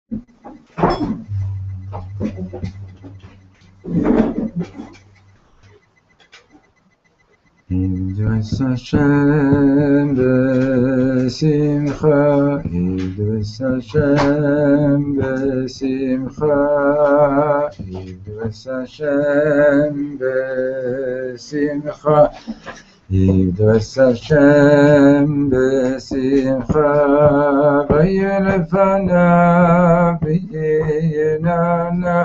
Idus Hashem besimcha, Idus Hashem besimcha, Idus Hashem besimcha, Idus Hashem besimcha, v'yelefanav v'yenana,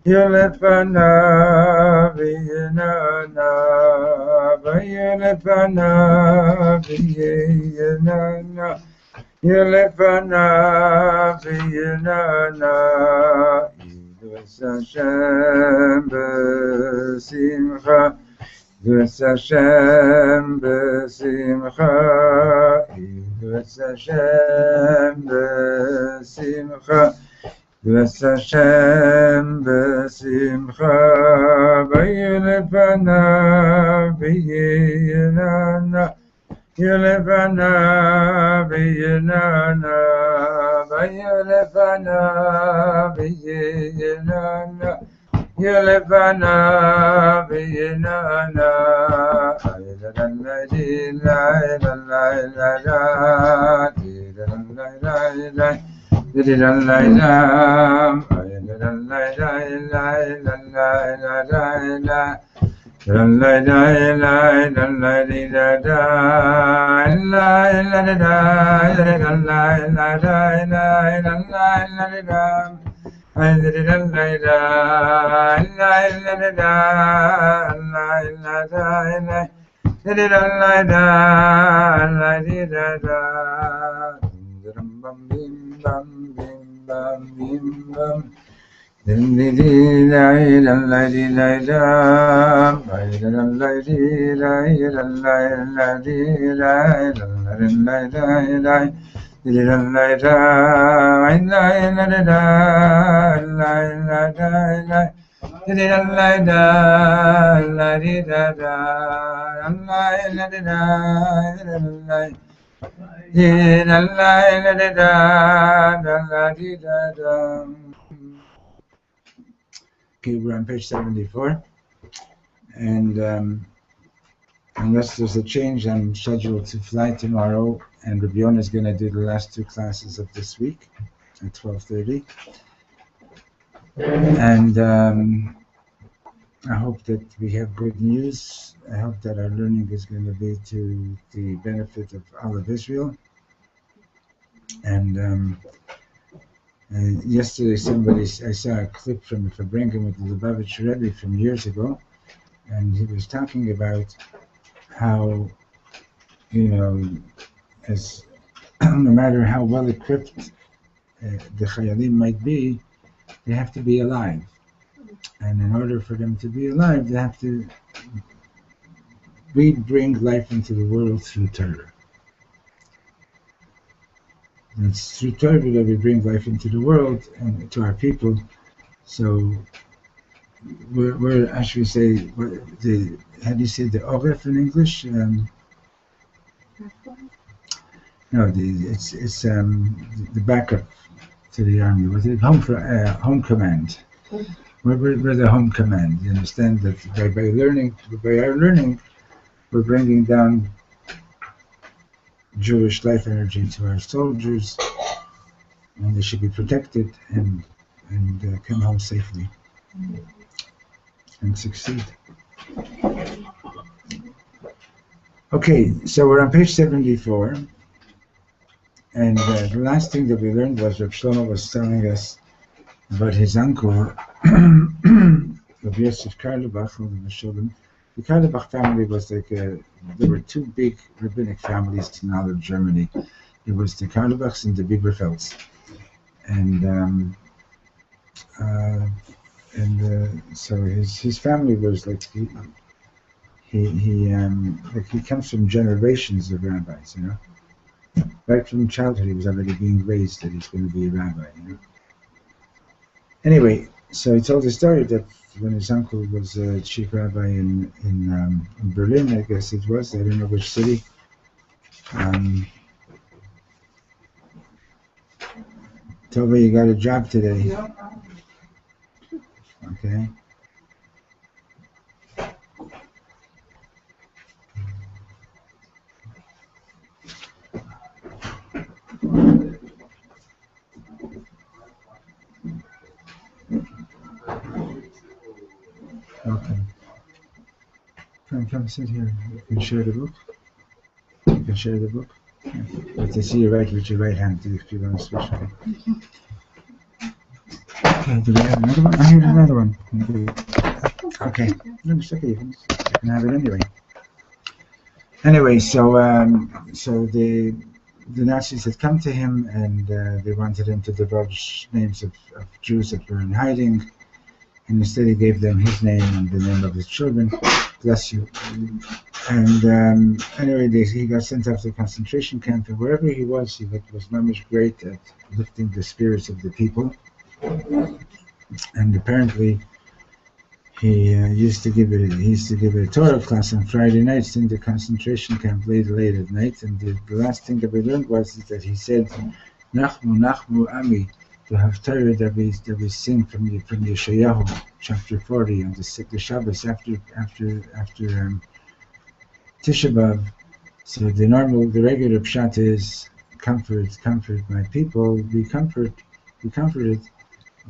Yelefanav v'yenana, v'yelefanav v'yenana, Yelefanav v'yenana, Idus Hashem besimcha, Idus Hashem besimcha, Idus Hashem besimcha, Idus Hashem besimcha, v'yelefanav v'yenana, Yelefanav v'yenana, v'yelefanav v'yenana, Yelefanav v'yenana, Okay, we're on page 74, and unless there's a change, I'm scheduled to fly tomorrow, and Reb Yonah is going to do the last two classes of this week at 12:30. And I hope that we have good news. I hope that our learning is going to be to the benefit of all of Israel. And yesterday, I saw a clip from the Fabrengen with the Lubavitch Rebbe from years ago, and he was talking about how, as no matter how well equipped the Chayalim might be, they have to be alive. And in order for them to be alive, we bring life into the world through Torah. And it's through Torah that we bring life into the world and to our people. So we're actually say, how do you say the oref in English? No, it's the backup to the army. What's it? Home command. We're the home command. You understand that by our learning, we're bringing down Jewish life energy to our soldiers, and they should be protected and come home safely and succeed. Okay, so we're on page 74, and the last thing that we learned was Reb Shlomo was telling us about his uncle, Rabbi Yosef Karlebach, the Karlebach family was like there were two big rabbinic families in all of Germany. It was the Karlebachs and the Biberfelds, so his family was like he comes from generations of rabbis, Right from childhood, he was already being raised that he's going to be a rabbi, Anyway, so he told the story that when his uncle was chief rabbi in Berlin, I guess it was, I don't know which city, Tova, you got a job today. Okay. Okay. Come sit here. You can share the book. You can share the book. Yeah. But I see you write with your right hand if you want to switch. Okay, do we have another one? I need another one. Okay. No, it's okay. You can have it anyway. Anyway, so the Nazis had come to him and they wanted him to divulge names of Jews that were in hiding, and instead he gave them his name and the name of his children. Bless you. And anyway, he got sent off to a concentration camp, and wherever he was much great at lifting the spirits of the people. And apparently, he used to give a Torah class on Friday nights in the concentration camp late at night. And the last thing that we learned was that he said, "Nachmu, Nachmu, Ami," to have Torah that we sing from Yeshayahu, chapter 40, on the Shabbos after Tisha B'Av. So the regular pshat is comfort my people, be comforted.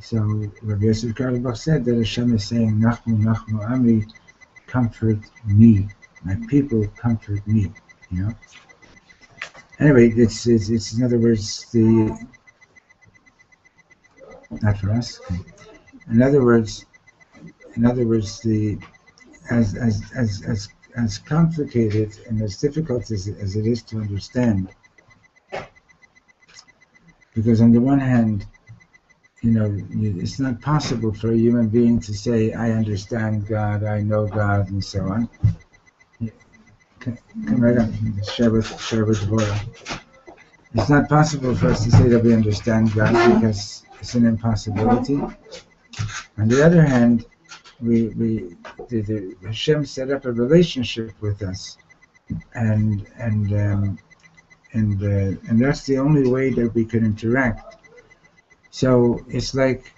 So Rabbi Yosef Karlebach said that Hashem is saying, Nachmu, Nachmu, Ami, comfort me, my people, comfort me. You know. Anyway, it's in other words not for us. In other words, as complicated and as difficult as it is to understand, because on the one hand, it's not possible for a human being to say, I understand God, I know God, and so on. Come right up, share with Devorah. It's not possible for us to say that we understand God because it's an impossibility. On the other hand, Hashem set up a relationship with us, and that's the only way that we can interact. So it's like,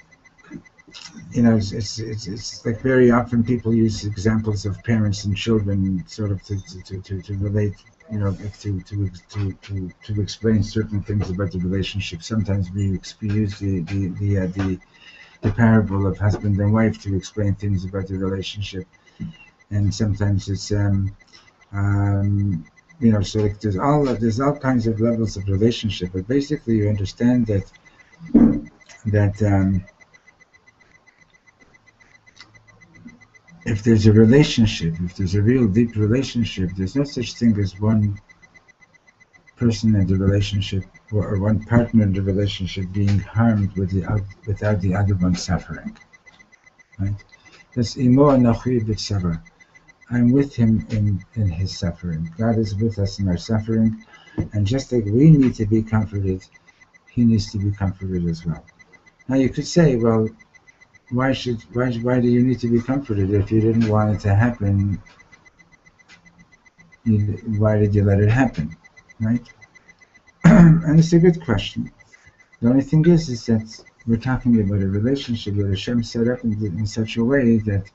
it's like very often people use examples of parents and children, sort of to relate, to explain certain things about the relationship. Sometimes we use the parable of husband and wife to explain things about the relationship, and sometimes it's so like there's all kinds of levels of relationship. But basically, you understand that if there's a relationship, if there's a real deep relationship, there's no such thing as one person in the relationship or one partner in the relationship being harmed without the other one suffering. Right? That's imo anochi b'tzara. I'm with him in his suffering. God is with us in our suffering, and just like we need to be comforted, he needs to be comforted as well. Now you could say, well, why do you need to be comforted? If you didn't want it to happen, why did you let it happen? Right? And it's a good question. The only thing is that we're talking about a relationship that Hashem set up in such a way that,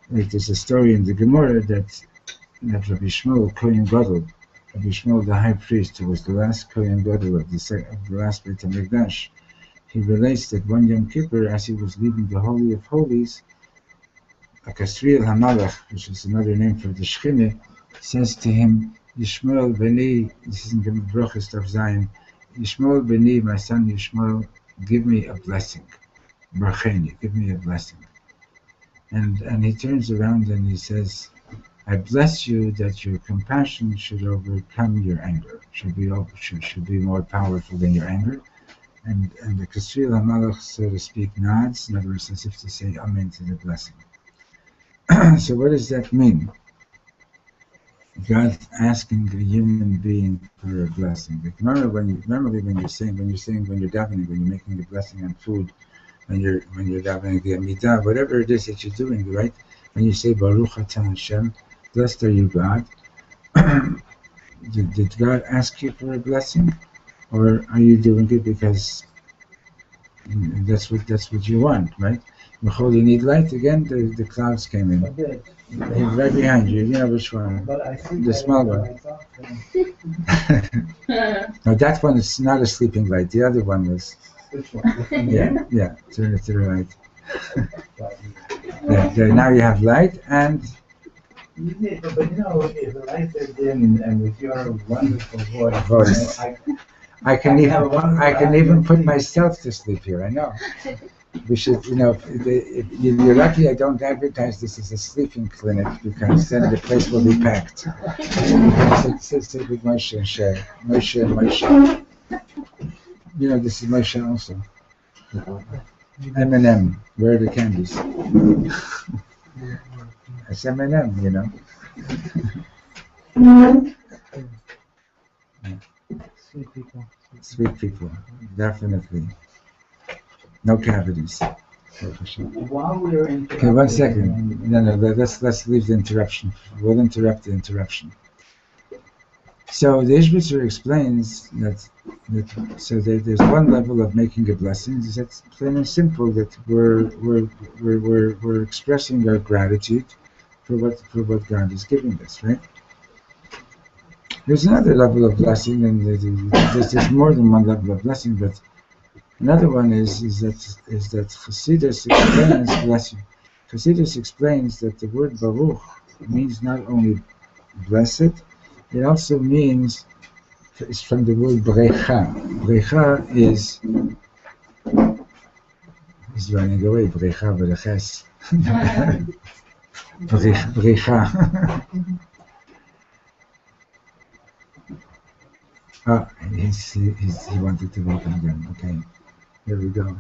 like, there's a story in the Gemara that Rabbi Shlomo, Kohen Gadol, Rabbi Shlomo, the high priest, who was the last Kohen Gadol of the last Beit HaMikdash, he relates that one Yom Kippur, as he was leaving the Holy of Holies, a Kasriel HaMalach, which is another name for the Shechina, says to him, Yishmael Beni, this is in the Brachos of Zion, Yishmael Beni, my son Yishmael, give me a blessing. Bracheni, give me a blessing. And he turns around and he says, I bless you that your compassion should overcome your anger, should be more powerful than your anger. And the Kasriel HaMalach, so to speak, nods, in other words, as if to say Amen to the blessing. So what does that mean? God asking a human being for a blessing. Like when you're davening, when you're making a blessing on food, when you're davening the Amidah, whatever it is that you're doing, right? When you say Baruch Atah Hashem, blessed are you, God. Did God ask you for a blessing, or are you doing it because That's what you want, right? Before you need light again, the clouds came in. He's right behind you. You know which one? The small one. No, that one is not a sleeping light. The other one was. Which one? Yeah. Turn it to the right. There. Now you have light and. Yeah, but if the lights are dim and with your wonderful voice, I can even put myself to sleep here. I know. We should, if you're lucky I don't advertise this as a sleeping clinic, because then the place will be packed. Sit with Moshe and share. Moshe. This is Moshe also. M&M, where are the candies? It's M&M, Sweet people, definitely. No cavities. While we're in. Okay, 1 second. No, let's leave the interruption. We'll interrupt the interruption. So the Ishbitzer explains that there's one level of making a blessing. That's plain and simple. That we're expressing our gratitude for what God is giving us, right? There's another level of blessing, and there's more than one level of blessing, but another one is that Chassidus explains blessing. Chassidus explains that the word Baruch means not only blessed, it also means, it's from the word Brecha. Brecha is running away. Brecha v'leches. Brecha. He wanted to welcome again. Okay, here we go.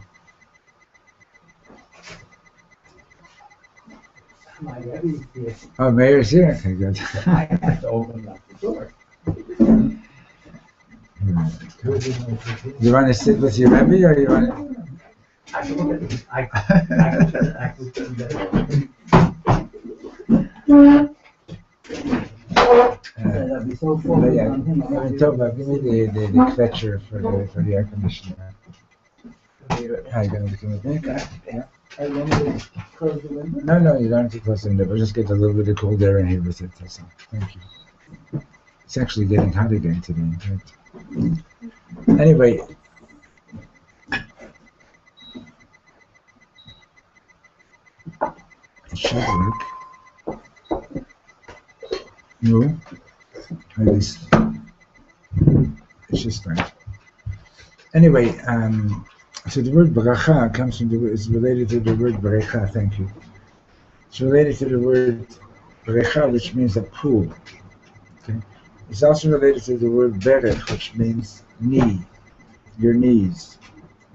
My Rebbe is here. Oh, Mayor's here. Okay, good. I have to open up the door. You want to sit with your Rebbe, or you want? I can look at this. I could turn that. That'd be so fun. Tova, give me the fetcher for the air conditioner. How you going to give me that? Yeah. I want to close the window. No, you don't have to close the window. We'll just get a little bit of cold air in here with it. That's all. Thank you. It's actually getting hot again today. Right? Anyway. It should work. No. At least it's just right. Anyway, so the word bracha comes from is related to the word brecha. Thank you. It's related to the word brecha, which means a pool. Okay. It's also related to the word berech, which means knee, your knees,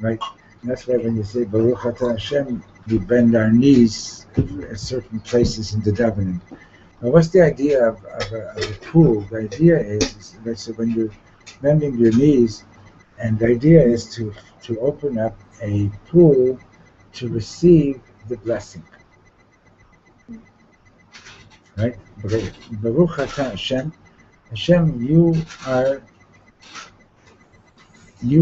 right? And that's why when you say Baruch Atah Hashem, we bend our knees at certain places in the davening. Now, what's the idea of a pool? The idea is that so when you're bending your knees, and the idea is to open up a pool to receive the blessing. Right? Baruch Atah Hashem. Hashem, you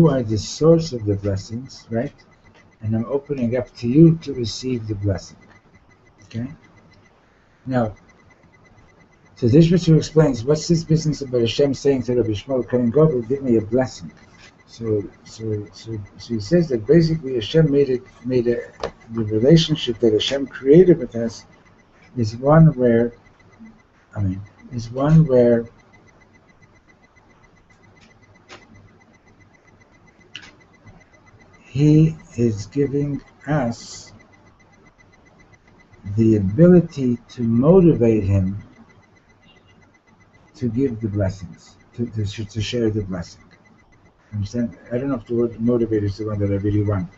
are the source of the blessings, right? And I'm opening up to you to receive the blessing. Okay? Now, so this Rishu explains, what's this business about Hashem saying to Reb Shlomo, Kohen Gadol, give me a blessing? So he says that basically Hashem the relationship that Hashem created with us is one where He is giving us the ability to motivate Him to give the blessings, to share the blessing. Understand? I don't know if the word motivate is the one that I really want,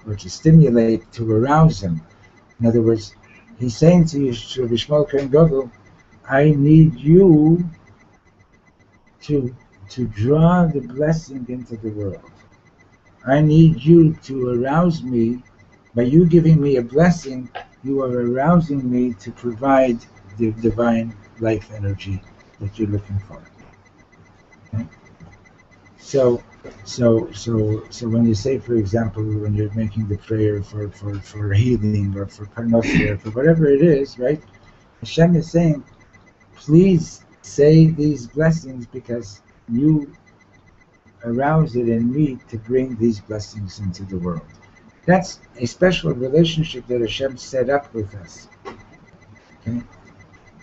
or to stimulate, to arouse Him. In other words, He's saying to you, to Reb Shlomo Kohen Gadol, I need you to draw the blessing into the world. I need you to arouse me. By you giving me a blessing, you are arousing me to provide the divine life energy that you're looking for. Okay? So So when you say, for example, when you're making the prayer for healing or for parnosia or for whatever it is, right? Hashem is saying, please say these blessings because you arouse it in me to bring these blessings into the world. That's a special relationship that Hashem set up with us. Okay?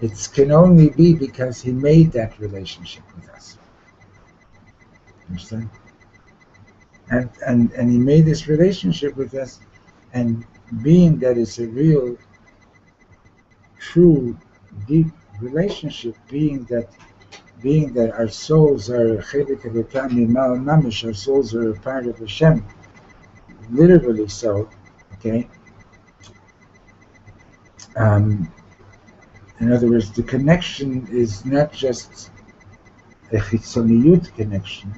It can only be because He made that relationship with us. Understand? And He made this relationship with us, and being that it's a real, true, deep relationship, being that our souls are chelik elikami mamish, our souls are a part of Hashem, literally so. Okay. In other words, the connection is not just a chitzoniyut connection;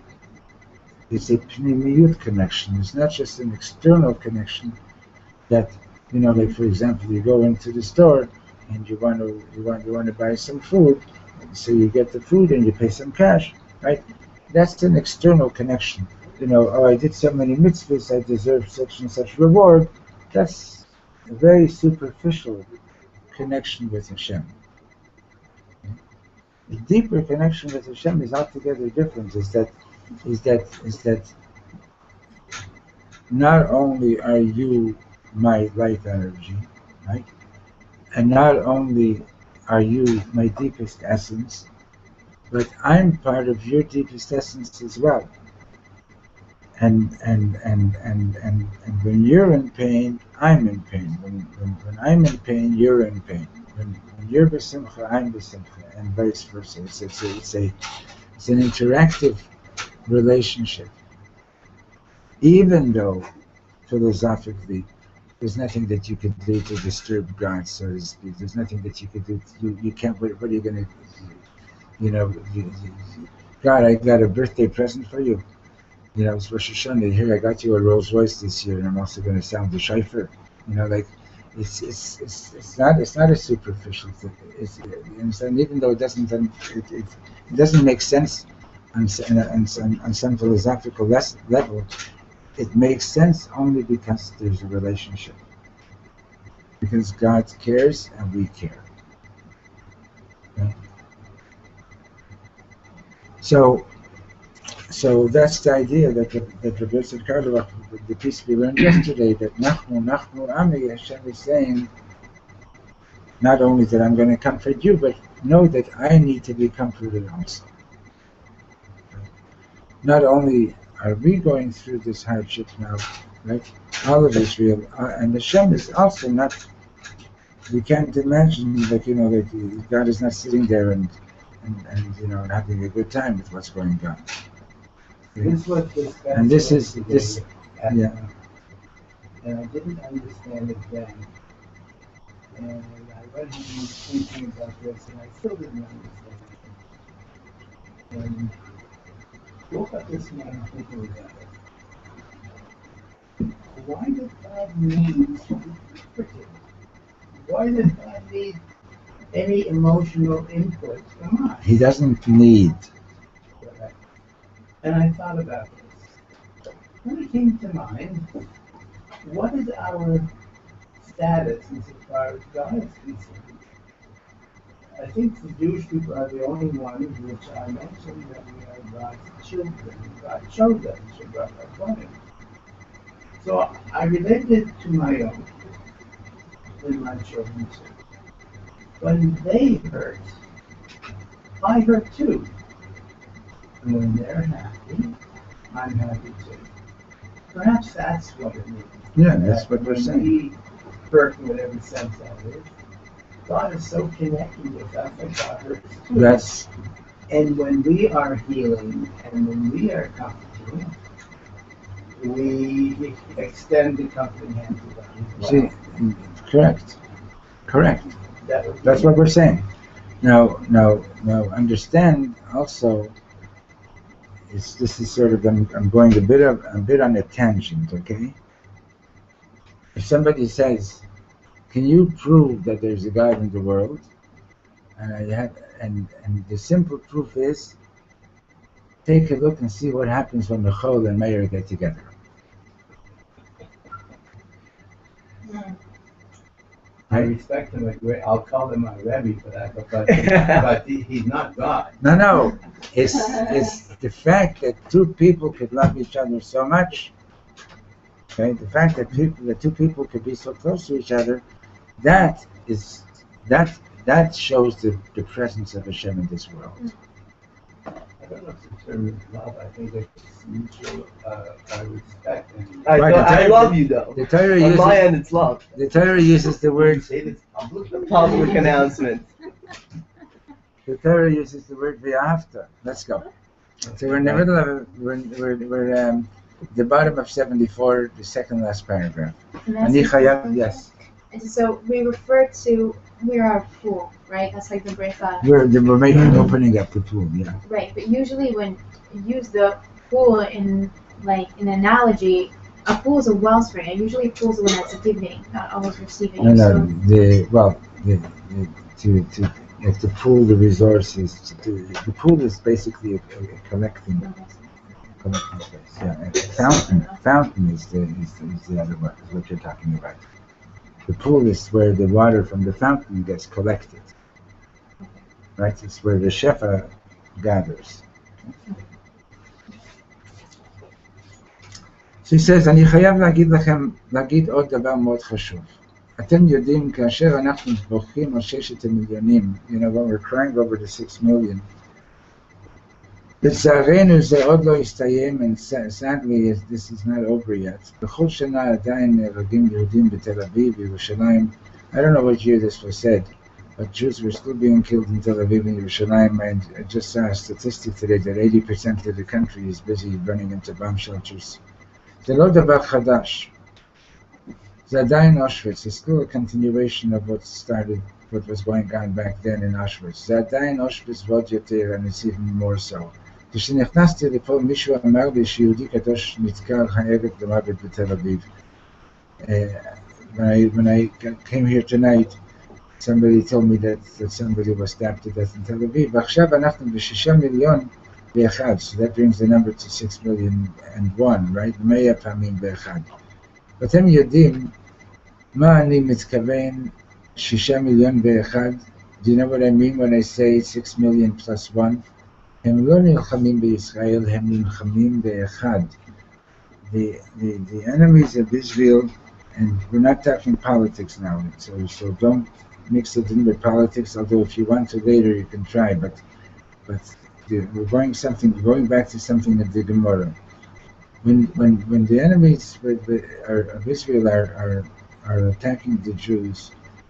it's a pnimiyut connection. It's not just an external connection that, like for example, you go into the store and you want to buy some food, so you get the food and you pay some cash, right? That's an external connection. Oh, I did so many mitzvahs, I deserve such and such reward. That's a very superficial connection with Hashem. The deeper connection with Hashem is altogether different. Is that not only are you my life energy, right? And not only are you my deepest essence, but I'm part of your deepest essence as well. And when you're in pain, I'm in pain. When I'm in pain, you're in pain. When you're b'simcha, I'm b'simcha, and vice versa. It's an interactive relationship. Even though philosophically, there's nothing that you can do to disturb God, so to speak. There's nothing that you can do. You can't. What are you going to? God, I got a birthday present for you. It's Rosh Hashanah. Here, I got you a Rolls Royce this year, and I'm also going to sound the shofar. It's not a superficial thing. You understand? Even though it doesn't make sense on some philosophical level, it makes sense only because there's a relationship. Because God cares and we care. Okay? So that's the idea that the Blessed Karlach, the piece we learned yesterday, that Nachmu Ami, Hashem is saying, not only that I'm going to comfort you, but know that I need to be comforted also. Not only are we going through this hardship now, right? All of Israel, and Hashem is also not. We can't imagine that God is not sitting there and having a good time with what's going on. And this is this, yeah. And I didn't understand it then. And I went home thinking about this, and I still didn't understand it. And woke up this morning thinking about it. Why did God need to be comforted? Why did God need any emotional input from us? He doesn't need. And I thought about this. When it came to mind, what is our status insofar as God is concerned? I think the Jewish people are the only ones which I mentioned that we are God's children. God showed them Shabbat Rabbanim. So I related it to my own and my children too. When they hurt, I hurt too. And when they're happy, I'm happy too. Perhaps that's what it means. Yeah, that's what we're saying. We hurt in whatever sense that is. God is so connected with us that God hurts too. And when we are healing and when we are comforting, we extend the comforting hand to God. See, correct. That's what we're saying. Now, understand also. This is sort of I'm going a bit on a tangent, okay? If somebody says, "Can you prove that there's a God in the world?" and the simple proof is, take a look and see what happens when Michal and Meir get together. I respect him. I'll call him my Rebbe for that, but he's not God. No. It's the fact that two people could love each other so much. Okay, the fact that two people could be so close to each other, that shows the presence of Hashem in this world. I don't know if the term is love. I think it's mutual respect. I love you though. The Torah On uses, my end, it's love. The Torah uses the word. Public announcement. The Torah uses the word v'ahavta. Let's go. So we're in the middle of we're the bottom of 74, the second last paragraph. Yes. So we refer to we are a pool, right? That's like the brecha. We're opening up the pool, yeah. Right, but usually when you use the pool in an analogy, a pool is a wellspring, and usually a pool is the one that's giving, not always receiving. No, to pool the resources. The pool is basically a collecting place. Yeah, a fountain is the other one. Is what you're talking about. The pool is where the water from the fountain gets collected. Right? It's where the shefa gathers. She says, אני חייב להגיד עוד דבר מאוד חשוב. אתם יודעים, כאשר אנחנו בוכים על 6 מיליונים, when we're crying over the 6 million, לצערנו זה עוד לא הסתיים, and sadly this is not over yet. בכל שנה עדיין נהרגים יהודים בתל אביב, בירושלים. I don't know what year this was said, but Jews were still being killed in Tel Aviv and Yerushalayim, and I just saw a statistic today that 80% of the country is busy running into bomb shelters. זה לא דבר חדש. זה עדיין Auschwitz. It's still a continuation of what was going on back then in Auschwitz. זה עדיין Auschwitz ועוד יותר, and it's even more so. כשנכנסתי לפה, מישהו אמר לי שיהודי קדוש נתקע הערב למוות בתל אביב. When I came here tonight, somebody told me that somebody was stabbed to death in Tel Aviv. ועכשיו אנחנו ב6 מיליון באחד, so that brings the number to 6 million and one, right? 100 פעמים באחד. ואתם יודעים מה אני מתכוון 6 מיליון באחד? Do you know what I mean when I say 6 million plus one? הם לא נלחמים בישראל, הם נלחמים באחד. The enemies of Israel, and we're not talking politics now, so don't mix it in with politics, although if you want to later you can try, but we're going back to something of the Gemara. When the enemies of Israel are attacking the Jews,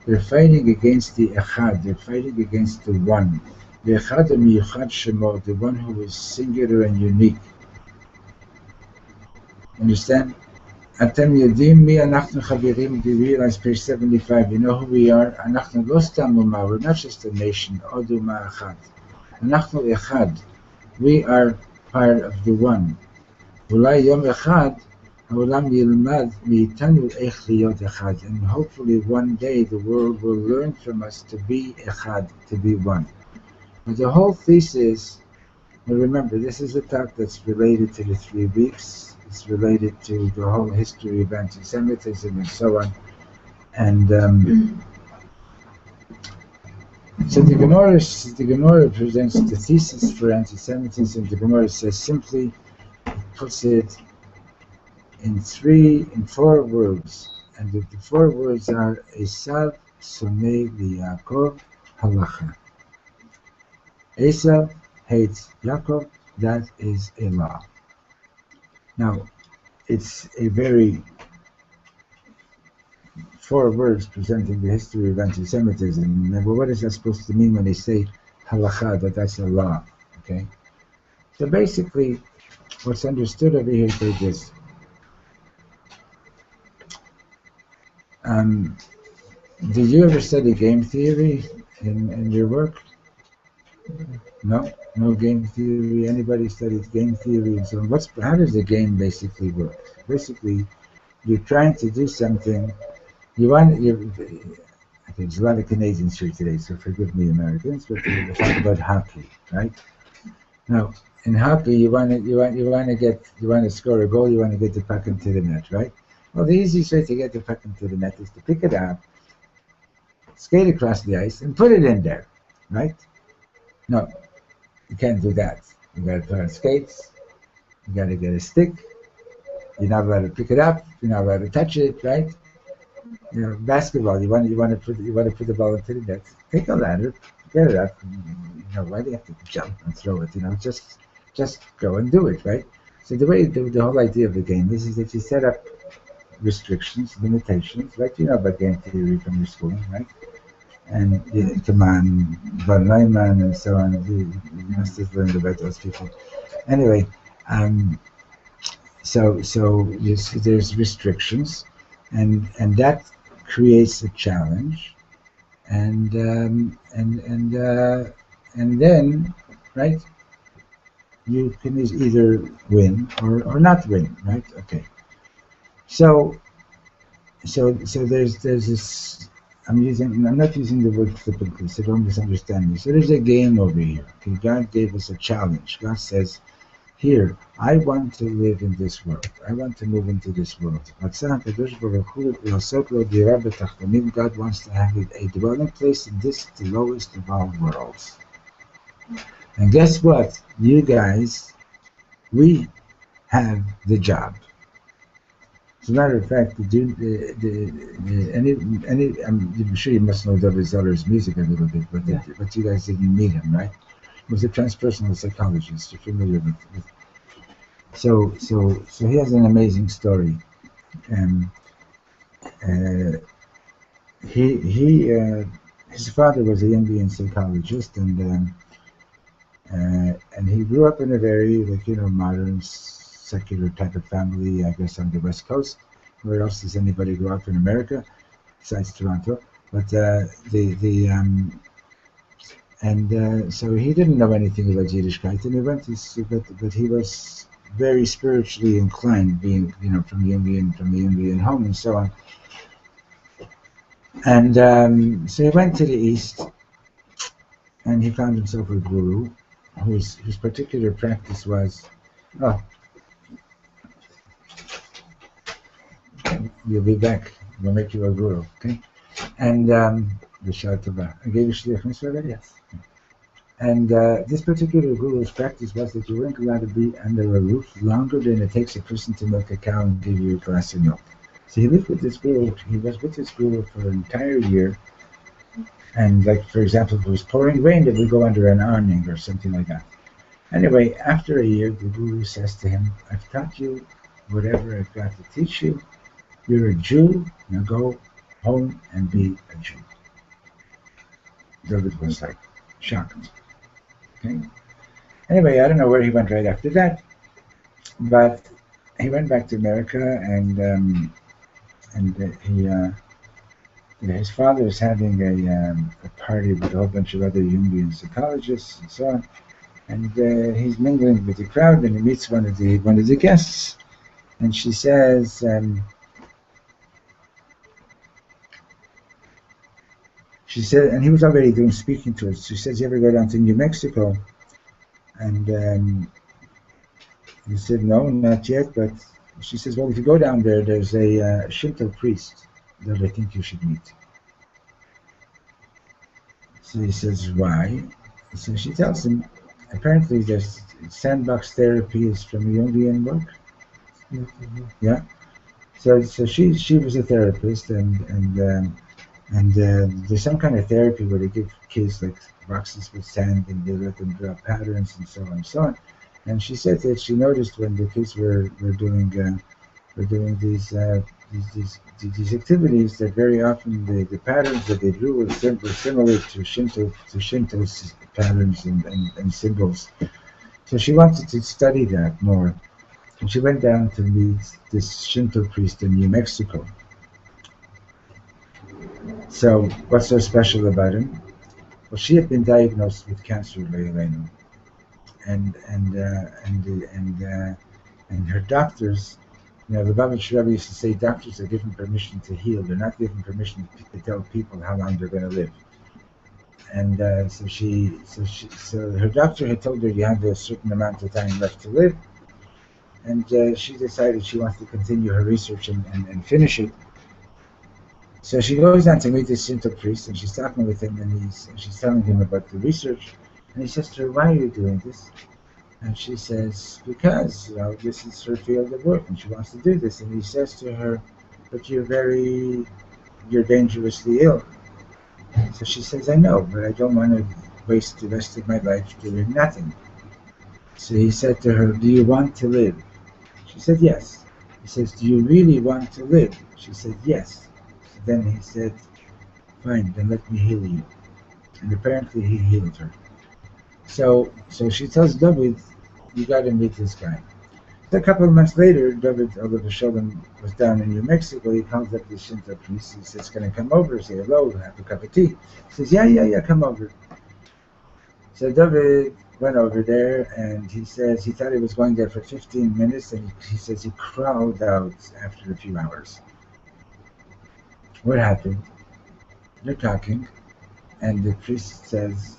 they're fighting against the Echad, they're fighting against the one. The Echad HaMiyuchad Shemo, the one who is singular and unique. Understand? Atem Yodim Mi Anachnu Chavirim, do you realize page 75, you know who we are? Anachnu Lo Stam Umah, we're not just a nation, Od Umah Echad. Anachnu Echad, we are part of the one. Ulai Yom Echad, Ha'olam Yilmad Meitanu Ech Liyot Echad, and hopefully one day the world will learn from us to be Echad, to be one. But the whole thesis, and remember, this is a talk that's related to the 3 weeks. It's related to the whole history of anti-Semitism and so on. And so the Gemara presents the thesis for anti-Semitism. The Gemara says simply, puts it in 4 words, and the 4 words are Esav Sonei Yaakov Halacha. Esav hates Yaakov, that is a law. Now, it's a very 4 words presenting the history of anti-Semitism. Well, what is that supposed to mean when they say halacha, that's a law? Okay. So basically, what's understood over here is this. Did you ever study game theory in your work? No game theory. Anybody studies game theory and so on? How does the game basically work? Basically, you're trying to do something. I think there's a lot of Canadians here today, so forgive me, Americans, but we're talking about hockey, right? Now, in hockey, you want to score a goal, you want to get the puck into the net, right? Well, the easiest way to get the puck into the net is to pick it up, skate across the ice, and put it in there, right? No, you can't do that. You got to put on skates. You got to get a stick. You're not allowed to pick it up. You're not allowed to touch it, right? You know, basketball. You want to put the ball into the net. Take a ladder, get it up. You know, why do you have to jump and throw it? You know, just go and do it, right? So the whole idea of the game is that you set up restrictions, limitations, right? You know about game theory from your schooling, right? And Kaman, von Neumann, and so on. You must have learned about those people. Anyway, so there's restrictions, and that creates a challenge, and then, right? You can either win or not win, right? Okay. So there's this. I'm not using the word flippantly, so don't misunderstand me. So there's a game over here. Okay, God gave us a challenge. God says, here, I want to live in this world. I want to move into this world. God wants to have a dwelling place in this, the lowest of all worlds. And guess what? You guys, we have the job. As a matter of fact, I'm sure you must know David Zeller's music a little bit, but you guys didn't meet him, right? He was a transpersonal psychologist. You're familiar with. So he has an amazing story. His father was a Jungian psychologist, and he grew up in a very modern secular type of family, I guess, on the West Coast. Where else does anybody grow up in America besides Toronto? But so he didn't know anything about Yiddishkeit, and he went but he was very spiritually inclined, being from the Jungian home and so on. And so he went to the East, and he found himself a guru whose particular practice was, you'll be back. We'll make you a guru, okay? And B'shar Tova. I gave you shlichus already? Yes. And this particular guru's practice was that you weren't allowed to be under a roof longer than it takes a person to milk a cow and give you a glass of milk. So he lived with this guru. He was with this guru for an entire year. And like, for example, if it was pouring rain, they would go under an awning or something like that. Anyway, after a year, the guru says to him, I've taught you whatever I've got to teach you. You're a Jew, now go home and be a Jew. David was like shocked. Okay. Anyway, I don't know where he went right after that, but he went back to America, and his father is having a party with a whole bunch of other Jungian psychologists and so on, and he's mingling with the crowd, and he meets one of the guests, and she says. She said, and he was already doing speaking tours. She says, "You ever go down to New Mexico?" And he said, "No, not yet." But she says, "Well, if you go down there, there's a Shinto priest that I think you should meet." So he says, "Why?" So she tells him, apparently, there's sandbox therapy is from Jungian work. Yeah. So she was a therapist, and there's some kind of therapy where they give kids like boxes with sand and they let them draw patterns and so on and so on. And she said that she noticed when the kids were doing these activities that very often the patterns that they drew were similar to Shinto's patterns and symbols. So she wanted to study that more. And she went down to meet this Shinto priest in New Mexico. So, what's so special about him? Well, she had been diagnosed with cancer, Leilenu, and her doctors. The Lubavitch Rebbe used to say doctors are given permission to heal. They're not given permission to tell people how long they're going to live. And so her doctor had told her you have a certain amount of time left to live, and she decided she wants to continue her research and finish it. So she goes down to meet this Shinto priest, and she's talking with him, and she's telling him about the research, and he says to her, "Why are you doing this?" And she says, "Because this is her field of work, and she wants to do this." And he says to her, "But you're dangerously ill." So she says, "I know, but I don't want to waste the rest of my life doing nothing." So he said to her, "Do you want to live?" She said, "Yes." He says, "Do you really want to live?" She said, "Yes." So then he said, "Fine, then let me heal you." And apparently he healed her. So she tells David, "You got to meet this guy." So a couple of months later, David, although Reb Shlomo was down in New Mexico, he calls up the Shinto priest. He says, "Can I come over, say hello, have a cup of tea?" He says, Yeah, come over." So David went over there, and he says he thought he was going there for 15 minutes, and he says he crawled out after a few hours. What happened? They're talking, and the priest says,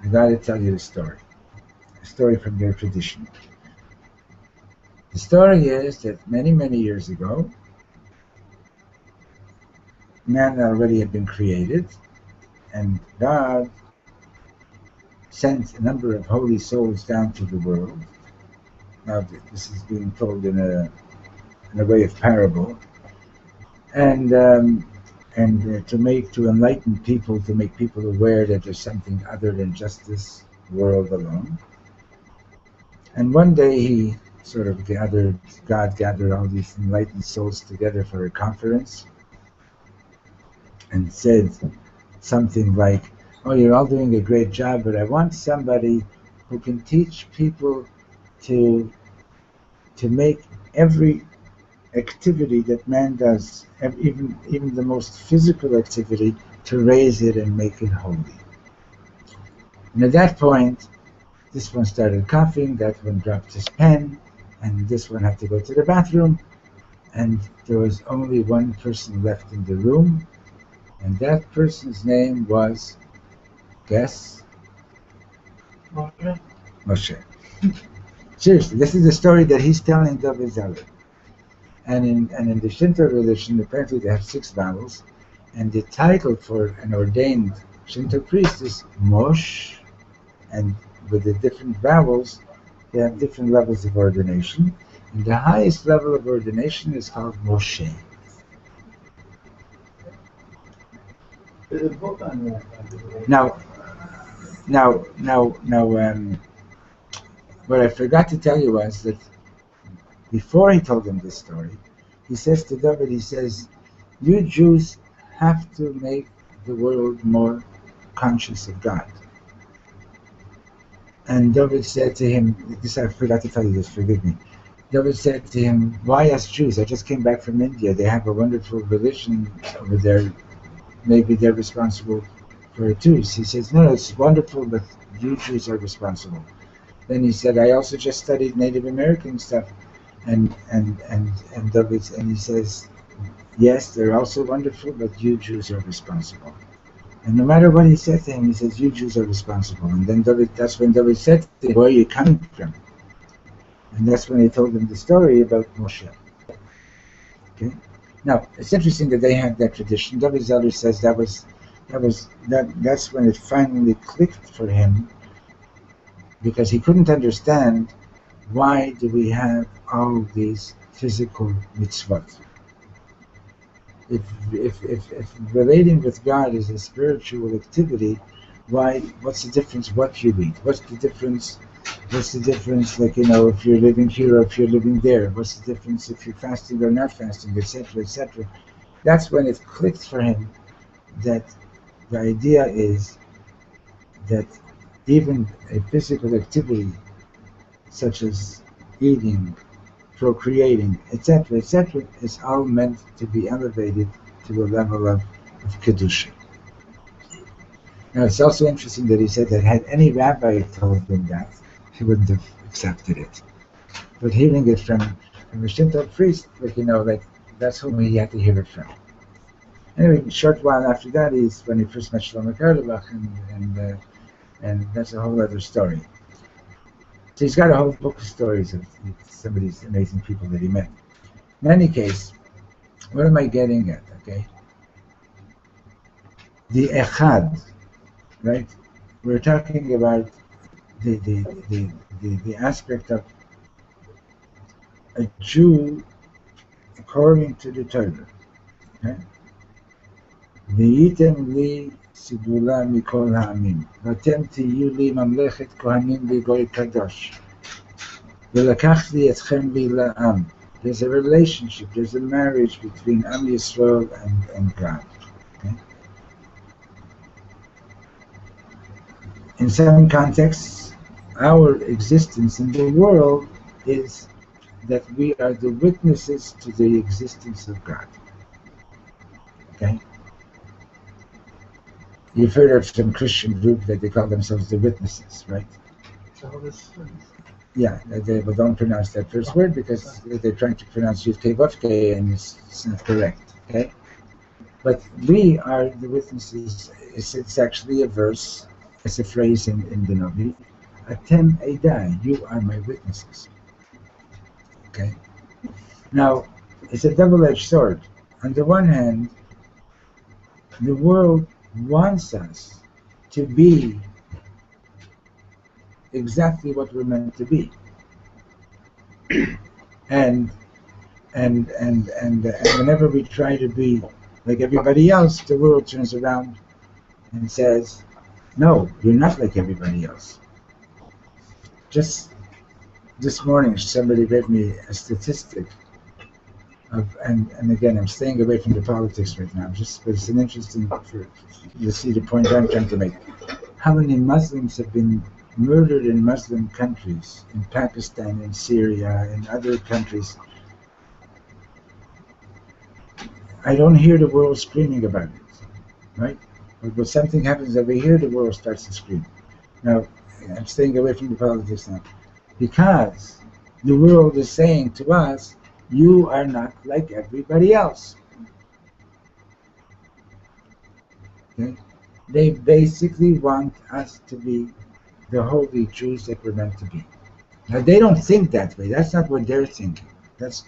"I got to tell you a story from their tradition." The story is that many, many years ago, man already had been created, and God sent a number of holy souls down to the world. Now, this is being told in a way of parable, and to enlighten people, to make people aware that there's something other than just this world alone. And one day he sort of God gathered all these enlightened souls together for a conference, and said something like, "Oh, you're all doing a great job, but I want somebody who can teach people to make every activity that man does, even the most physical activity, to raise it and make it holy." And at that point, this one started coughing, that one dropped his pen, and this one had to go to the bathroom, and there was only one person left in the room, and that person's name was, guess? Moshe. Seriously, this is the story that he's telling David Zeller. And in the Shinto religion, apparently they have 6 vowels, and the title for an ordained Shinto priest is Mosh, and with the different vowels, they have different levels of ordination, and the highest level of ordination is called Moshe. There's a book on that. Now, what I forgot to tell you was that before he told him this story, he says to David, he says, "You Jews have to make the world more conscious of God." And David said to him, this I forgot to tell you this, forgive me. David said to him, "Why us Jews? I just came back from India. They have a wonderful religion over there. Maybe they're responsible for it too." He says, "No, it's wonderful, but you Jews are responsible." Then he said, "I also just studied Native American stuff." And he says, "Yes, they're also wonderful, but you Jews are responsible." And no matter what he said to him, he says, "You Jews are responsible." And then that's when David said to him, "Where are you coming from?" And that's when he told him the story about Moshe. Okay. Now it's interesting that they have that tradition. David Zeller says that's when it finally clicked for him, because he couldn't understand why do we have all these physical mitzvot. If relating with God is a spiritual activity, what's the difference what you eat? What's the difference, like, if you're living here or if you're living there? What's the difference if you're fasting or not fasting, etc., etc.? That's when it clicked for him that the idea is that even a physical activity such as eating, procreating, etc., etc., is all meant to be elevated to a level of Kedusha. Now, it's also interesting that he said that had any rabbi told him that, he wouldn't have accepted it. But hearing it from a Shinto priest, like that's whom he had to hear it from. Anyway, a short while after that is when he first met Shlomo Carlebach, and that's a whole other story. So he's got a whole book of stories of some of these amazing people that he met. In any case, what am I getting at? Okay, the echad, right? We're talking about the aspect of a Jew according to the Torah. Okay? V'yitem li sibula mikol ha'amim, v'atem tiyu li mamlechet kohanim v'goy kadosh, v'lakachti etchem li la'am. There's a relationship, there's a marriage between Am Yisrael and God. Okay? In some contexts, our existence in the world is that we are the witnesses to the existence of God. Okay? You've heard of some Christian group that they call themselves the witnesses, right? Yeah, they don't pronounce that first word because they're trying to pronounce Yud Kei Vav Kei and it's not correct, okay? But we are the witnesses. It's actually a verse, it's a phrase in the Navi. Atem Eidai, you are my witnesses. Okay? Now, it's a double-edged sword. On the one hand, the world wants us to be exactly what we're meant to be. and whenever we try to be like everybody else, the world turns around and says, no, you're not like everybody else. Just this morning, somebody gave me a statistic of, and again, I'm staying away from the politics right now, but it's an interesting, you see the point I'm trying to make. How many Muslims have been murdered in Muslim countries, in Pakistan, in Syria, in other countries? I don't hear the world screaming about it, right? But when something happens over here, the world starts to scream. Now, I'm staying away from the politics now, because the world is saying to us, you are not like everybody else. Okay? They basically want us to be the holy Jews that we're meant to be. Now, they don't think that way. That's not what they're thinking. That's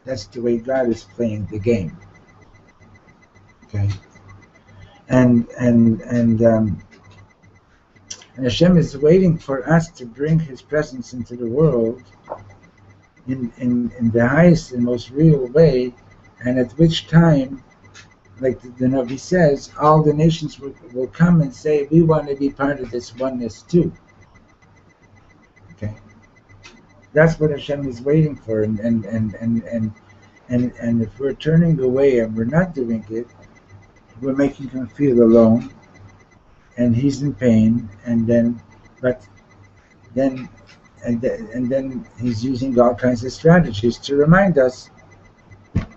the way God is playing the game. Okay? And Hashem is waiting for us to bring His presence into the world in the highest and most real way, and at which time, like the Navi says, all the nations will come and say, we want to be part of this oneness too. Okay? That's what Hashem is waiting for, and if we're turning away and we're not doing it, we're making Him feel alone, and He's in pain, and then He's using all kinds of strategies to remind us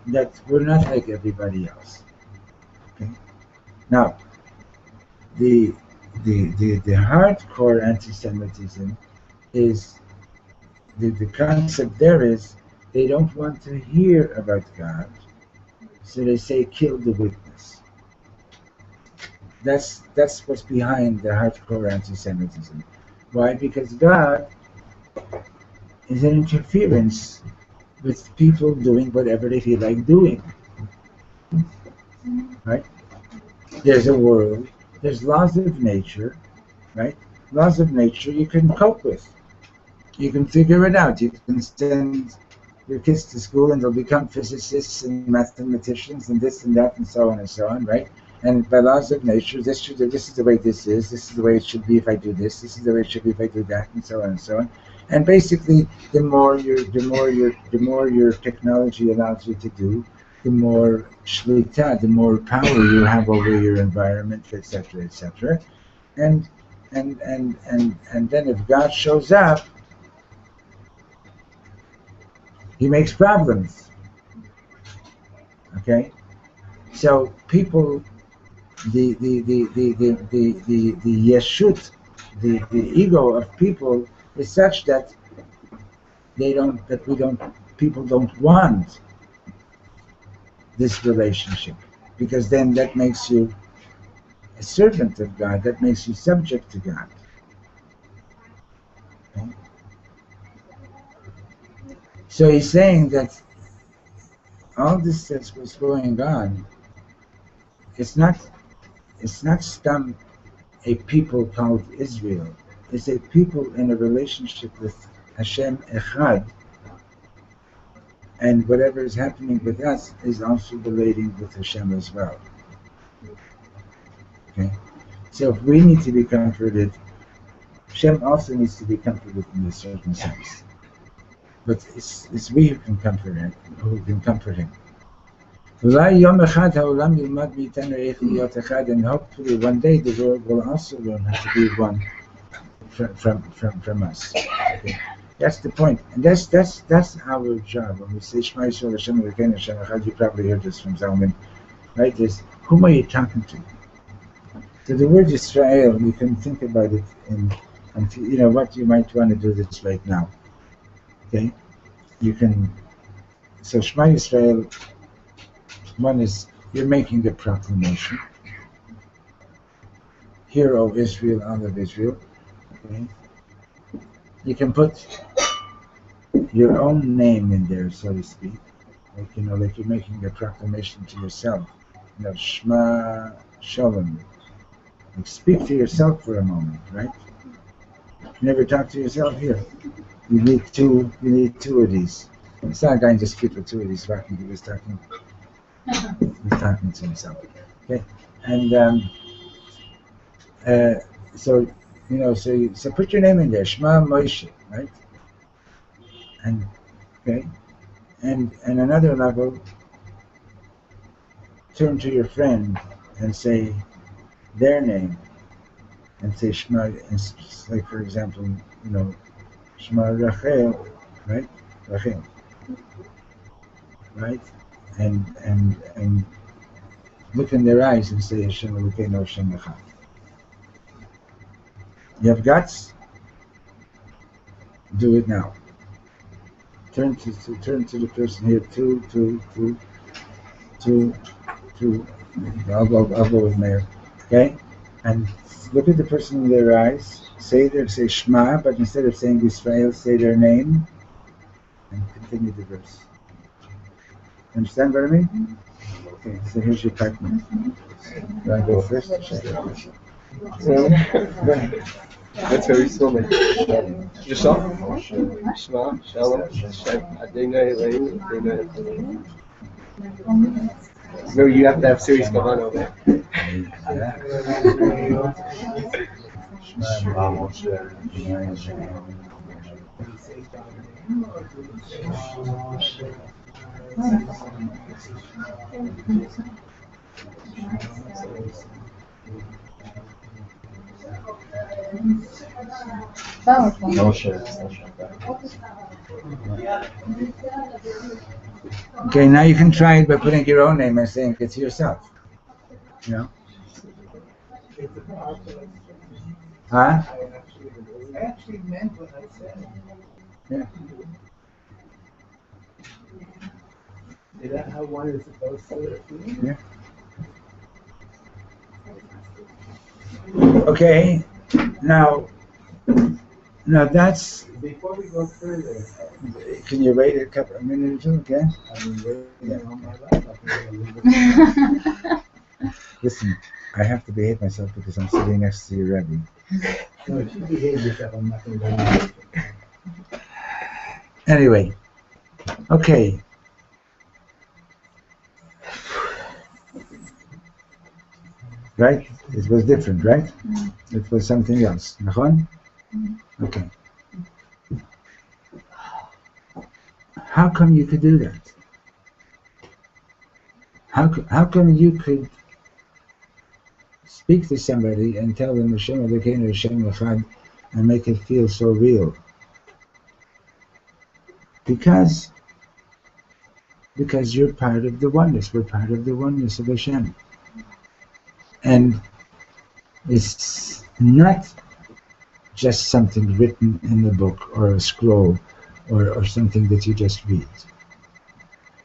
that we're not like everybody else. Okay? Now, the hardcore anti-Semitism is the concept there is they don't want to hear about God, so they say kill the witness. That's what's behind the hardcore anti-Semitism. Why? Because God is an interference with people doing whatever they feel like doing. Right? There's a world, there's laws of nature, right? Laws of nature you can cope with. You can figure it out. You can send your kids to school and they'll become physicists and mathematicians and this and that and so on, right? And by laws of nature, this is the way this is the way it should be if I do this is the way it should be if I do that, and so on and so on. And basically, the more your technology allows you to do, the more shlita, the more power you have over your environment, etc., etc. And then if God shows up, He makes problems. Okay, so people, the yeshut, the ego of people is such that people don't want this relationship. because then that makes you a servant of God, that makes you subject to God. Okay? So he's saying that all this that's what's going on, it's not stam a people called Israel. It's a people in a relationship with Hashem Echad, and whatever is happening with us is also relating with Hashem as well. Okay? So if we need to be comforted, Hashem also needs to be comforted in a certain sense. But it's we who can comfort him, And hopefully one day the world will also learn how to be one from us. Okay? That's the point. And that's our job. When we say Shema Yisrael Hashem Elokeinu Hashem Echad, you probably heard this from Zalman, right? Whom are you talking to? So the word Israel, you can think about it and you know what you might want to do this right now. Okay? You can, so Shema Yisrael, one is, you're making a proclamation. Hear, O Israel, all of Israel. Okay? You can put your own name in there, so to speak. Like, like you're making a proclamation to yourself. Shema Shalom. Like speak to yourself for a moment, right? You never talk to yourself here. You need two of these. It's not a guy just keep with two of these rocking, he was talking to himself. Okay? And so put your name in there, Shema Moshe, right? And okay? And another level, turn to your friend and say their name and say Shema, and like for example, Shema Rachel, right? Rachel. Right? And look in their eyes and say Hashem Elokeinu Hashem Echad. You have guts? Do it now. Turn to the person here. I'll go with Mayor. Okay? And look at the person in their eyes. Say Shema, but instead of saying Israel, say their name, and continue the verse. Understand what I mean? Okay, so here's your partner. You want to go first? That's very silly. Yourself? Shema, Shalom, Hashem, Adonai Eloheinu, Adonai Eloheinu. No, you have to have serious kavanah over there. Okay, now you can try it by putting your own name and saying it to yourself. Huh? I actually meant what I said. Yeah. Is that how one is supposed to feel? Yeah. Okay. Now that's. Before we go further, Can you wait a minute or two? Okay. I've been waiting all my life. Listen, I have to behave myself because I'm sitting next to your Rebbe. No, if you behave yourself, I'm not going to go. Anyway, okay. Right? It was different, right? It was something else. Nachon? Okay. How come you could do that? How come you could speak to somebody and tell them Hashem Elokeinu Hashem Echad and make it feel so real? Because you're part of the oneness. We're part of the oneness of Hashem. And it's not just something written in a book or a scroll or something that you just read.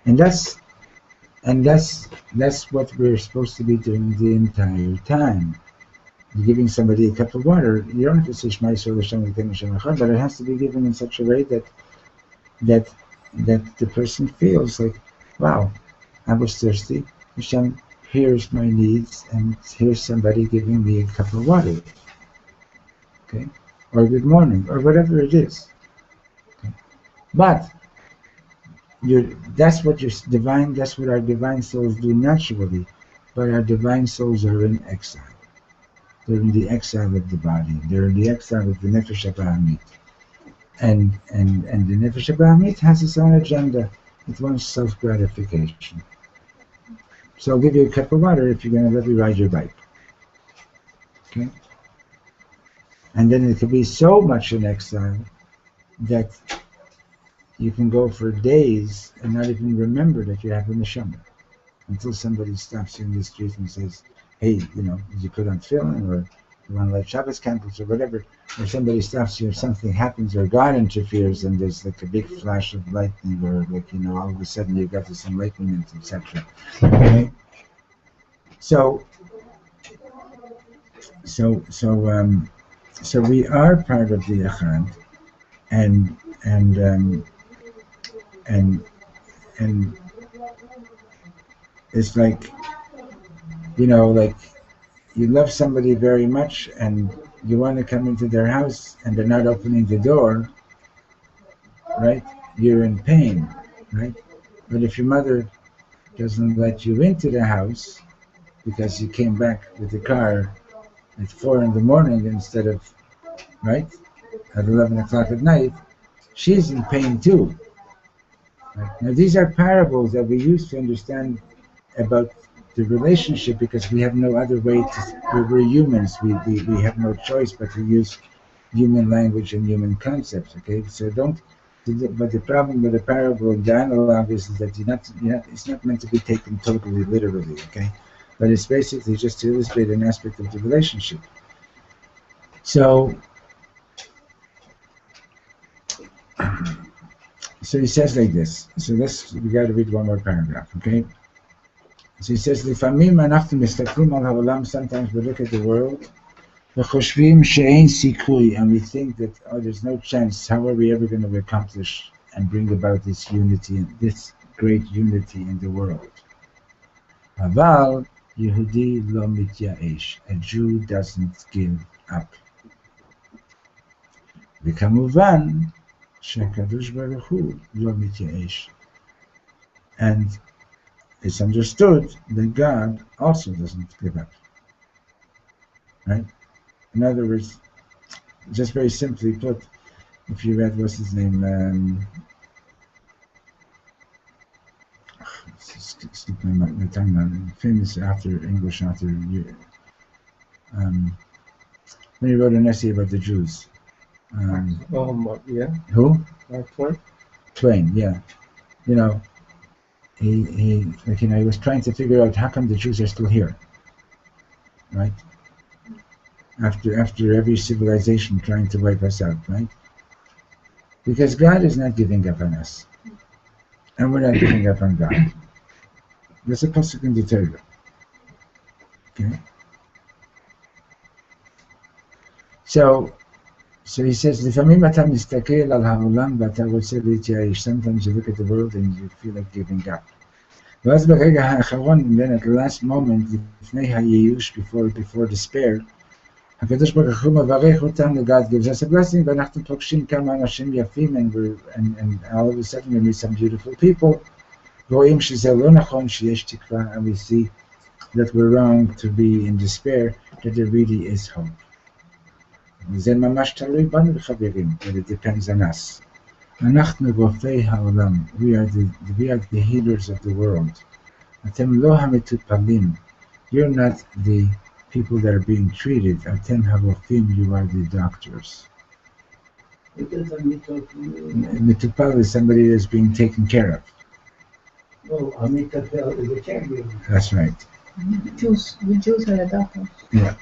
And that's And that's what we're supposed to be doing the entire time. You're giving somebody a cup of water. You don't have to say Shema Yisrael Hashem Elokeinu Hashem Echad, but it has to be given in such a way that the person feels like, wow, I was thirsty. Hashem hears my needs, and here's somebody giving me a cup of water. Okay, or good morning, or whatever it is. Okay. But that's what our divine souls do naturally. But our divine souls are in exile. They're in the exile of the body. They're in the exile of the Nefesh HaBahamit. And the Nefesh HaBahamit has its own agenda. It wants self-gratification. So I'll give you a cup of water if you're going to let me ride your bike. Okay? And then it could be so much in exile that you can go for days and not even remember that you have a neshama until somebody stops you in the street and says, hey, did you put on film, or you want to light Shabbos candles, or whatever, or somebody stops you, or something happens, or God interferes, and there's like a big flash of lightning, or all of a sudden you got this enlightenment, etc. Okay? So we are part of the Echad, and it's like, like you love somebody very much and you want to come into their house and they're not opening the door, right? You're in pain, right? But if your mother doesn't let you into the house because you came back with the car at 4 a.m. instead of, right, at 11 o'clock at night, she's in pain too. Right? Now these are parables that we use to understand about the relationship, because we have no other way we're humans, we have no choice but to use human language and human concepts, okay? So but the problem with the parable of the analog is that it's not meant to be taken totally literally, okay? But it's basically just to illustrate an aspect of the relationship. So he says like this. So we got to read one more paragraph, okay? So he says, "Lifamim anachnu mistaklim al ha'olam." Sometimes we look at the world, v'choshvim she'ein sikui, and we think that there's no chance. How are we ever going to accomplish and bring about this unity, this great unity in the world? Aval Yehudi lo mityaesh. A Jew doesn't give up. V'kamuvan she'Kadosh Baruch Hu lo mityaesh. And it's understood that God also doesn't give up. Right? In other words, just very simply put, if you read, what's his name? Slip my tongue now. Famous English author. When he wrote an essay about the Jews. Yeah. Who? Mark Twain. Twain, yeah. He was trying to figure out how come the Jews are still here, right? After every civilization trying to wipe us out, right? Because God is not giving up on us, and we're not giving up on God. There's a pasuk in the Torah. Okay. So he says, sometimes you look at the world and you feel like giving up. And then at the last moment, before despair, God gives us a blessing, and all of a sudden we meet some beautiful people, and we see that we're wrong to be in despair, that there really is hope. But it depends on us. We are the healers of the world. You're not the people that are being treated. You are the doctors. Mitupal is somebody that's being taken care of. Oh, Amitapel is a caregiver. That's right. The Jews are the doctors. Yeah.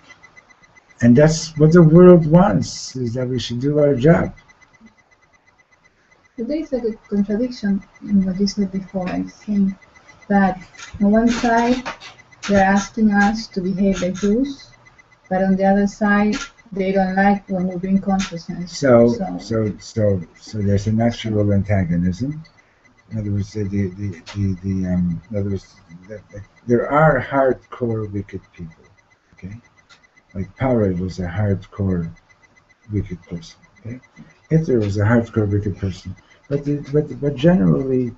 And that's what the world wants, is that we should do our job. But there is like a contradiction in what you said before, like saying that on one side they're asking us to behave like Jews, but on the other side they don't like when we bring consciousness. So there's a natural antagonism. In other words, in other words, there are hardcore wicked people. Okay, like Power was a hardcore wicked person. Okay, Hitler was a hardcore wicked person. But generally,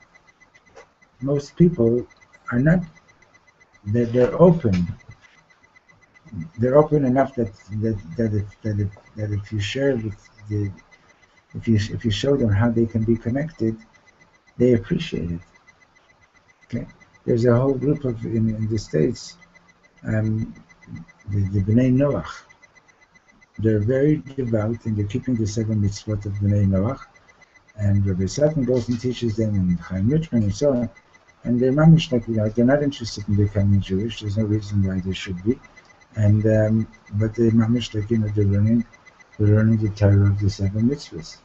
most people are not. They're open. They're open enough that if you share with the if you show them how they can be connected, they appreciate it. Okay, there's a whole group of in the States, the Bnei Noach. They're very devout and they're keeping the 7 mitzvot of Bnei Noach. And Rabbi Satan goes and teaches them, and Chaim Richman and so on. And they're mamish like, they're not interested in becoming Jewish. There's no reason why they should be. And but they're mamish like, they're learning the Torah of the 7 mitzvahs.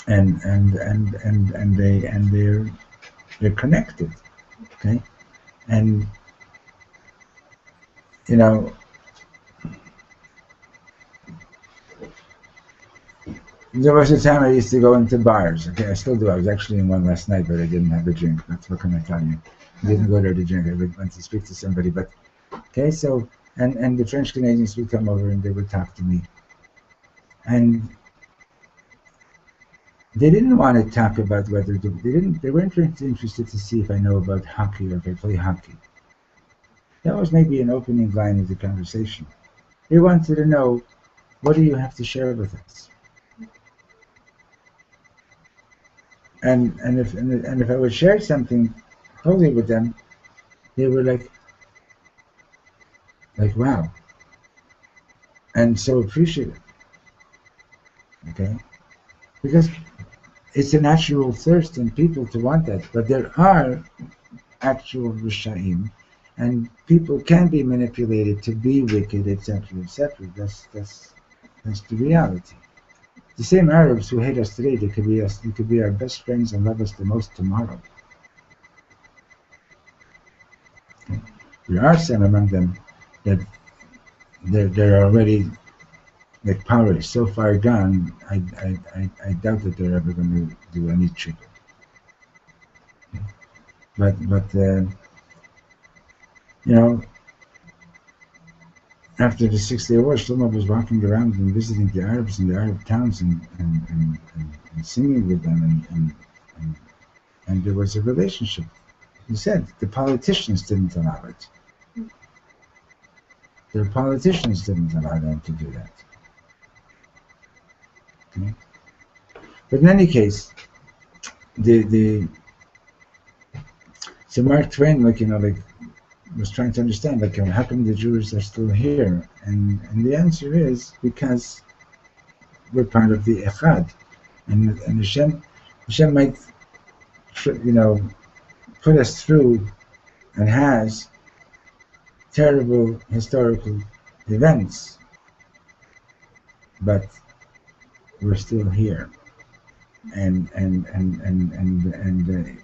And they're connected. Okay? And there was a time I used to go into bars. Okay, I still do. I was actually in one last night, but I didn't have a drink. That's what can I tell you? I didn't go there to drink. I went to speak to somebody. But okay, so and the French Canadians would come over and they would talk to me, and they didn't want to talk about whether they weren't interested to see if I know about hockey or if I play hockey. That was maybe an opening line of the conversation. They wanted to know, what do you have to share with us? And if I would share something holy with them, they were like wow, and so appreciative. Okay, because it's a natural thirst in people to want that, but there are actual rishaim, and people can be manipulated to be wicked, etc., etc. That's the reality. The same Arabs who hate us today, they could be our best friends and love us the most tomorrow. Okay. There are some among them that they're already, like Power is so far gone, I doubt that they're ever going to do any trick. Okay. But after the 6-day war, Shlomo was walking around and visiting the Arabs in the Arab towns and singing with them, and there was a relationship. He said the politicians didn't allow it. The politicians didn't allow them to do that. Okay? But in any case, so Mark Twain, was trying to understand, how come the Jews are still here? And the answer is because we're part of the Echad, and Hashem might, put us through, and has, terrible historical events, but we're still here, and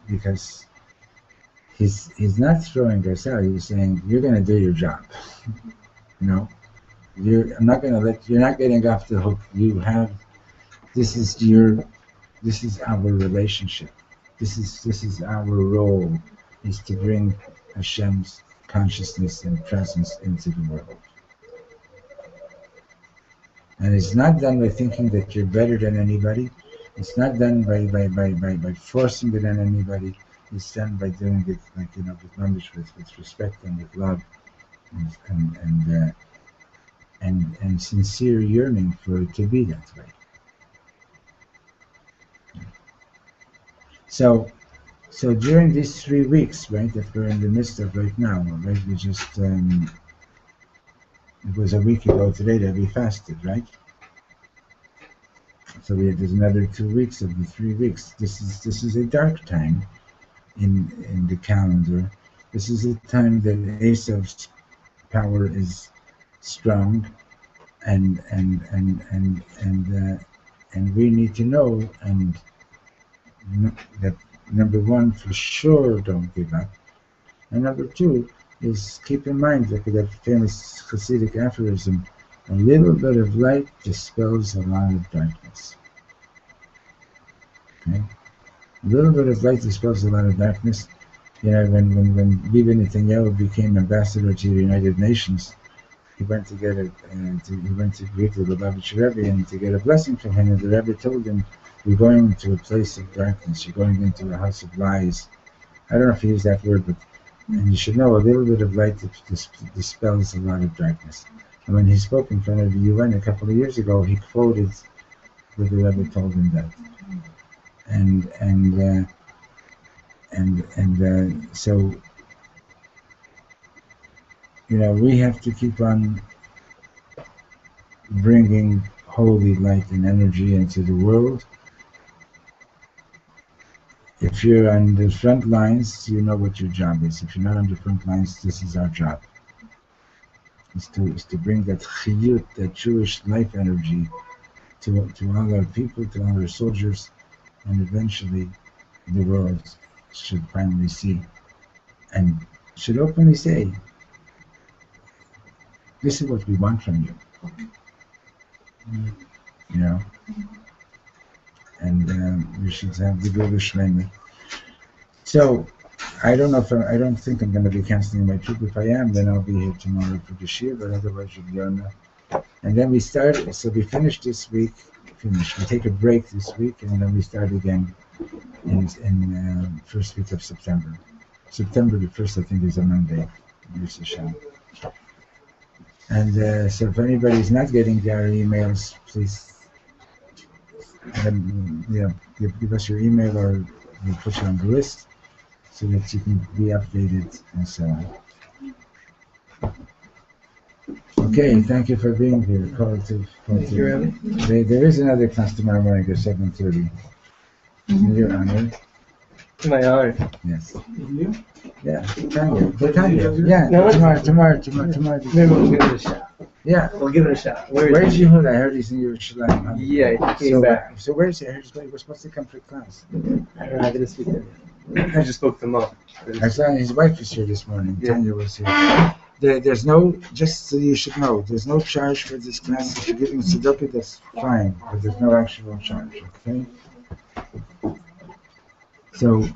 because He's not throwing us out. He's saying, you're going to do your job. You're not getting off the hook. This is our relationship. This is our role, is to bring Hashem's consciousness and presence into the world. And it's not done by thinking that you're better than anybody. It's not done by forcing it on anybody. It's done by doing it with respect and with love, and sincere yearning for it to be that way. So during these 3 weeks, right, that we're in the midst of right now, right, we just it was a week ago today that we fasted, right? So there's another 2 weeks of the 3 weeks. This is a dark time in the calendar. This is a time that Esav's power is strong, and we need to know that number one, for sure, don't give up. And number two is keep in mind, look at that famous Hasidic aphorism, a little bit of light dispels a lot of darkness. Okay? A little bit of light dispels a lot of darkness. You know, when Bibi Netanyahu became ambassador to the United Nations, he went to get he went to greet the Lubavitcher Rebbe and to get a blessing from him, and the Rebbe told him, "You're going to a place of darkness. You're going into a house of lies." I don't know if he used that word, but and you should know a little bit of light dispels a lot of darkness. And when he spoke in front of the UN a couple of years ago, he quoted what the Rebbe told him that, so. You know, we have to keep on bringing holy light and energy into the world. If you're on the front lines, you know what your job is. If you're not on the front lines, this is our job. Is to bring that chiyut, that Jewish life energy to all our people, to all our soldiers, and eventually the world should finally see and should openly say, this is what we want from you. You know? And we should have the good Shlomo. So, I don't think I'm going to be canceling my trip. If I am, then I'll be here tomorrow for the shir, but otherwise you'll be on. And then we start, so we finish this week, we take a break this week, and then we start again in first week of September. September the 1st, I think, is a Monday. And so if anybody's not getting our emails, please give us your email, or we'll put you on the list so that you can be updated and so on. Okay, thank you for being here. There is another class tomorrow morning at 7:30. In your honor. My honor. Yes. You? Yeah, Tanya. Yeah, No, tomorrow. Maybe we'll give it a shot. Yeah. We'll give it a shot. Where's Yehuda? I heard he's in Yerushalayim. Yeah, he came back. So where's he? We're supposed to come for class. I don't have it this weekend. I just spoke to him up. I saw his wife was here this morning. Yeah. Tanya was here. There's no, just so you should know, there's no charge for this class. If you're giving tzedakah, that's fine, but there's no actual charge, okay? So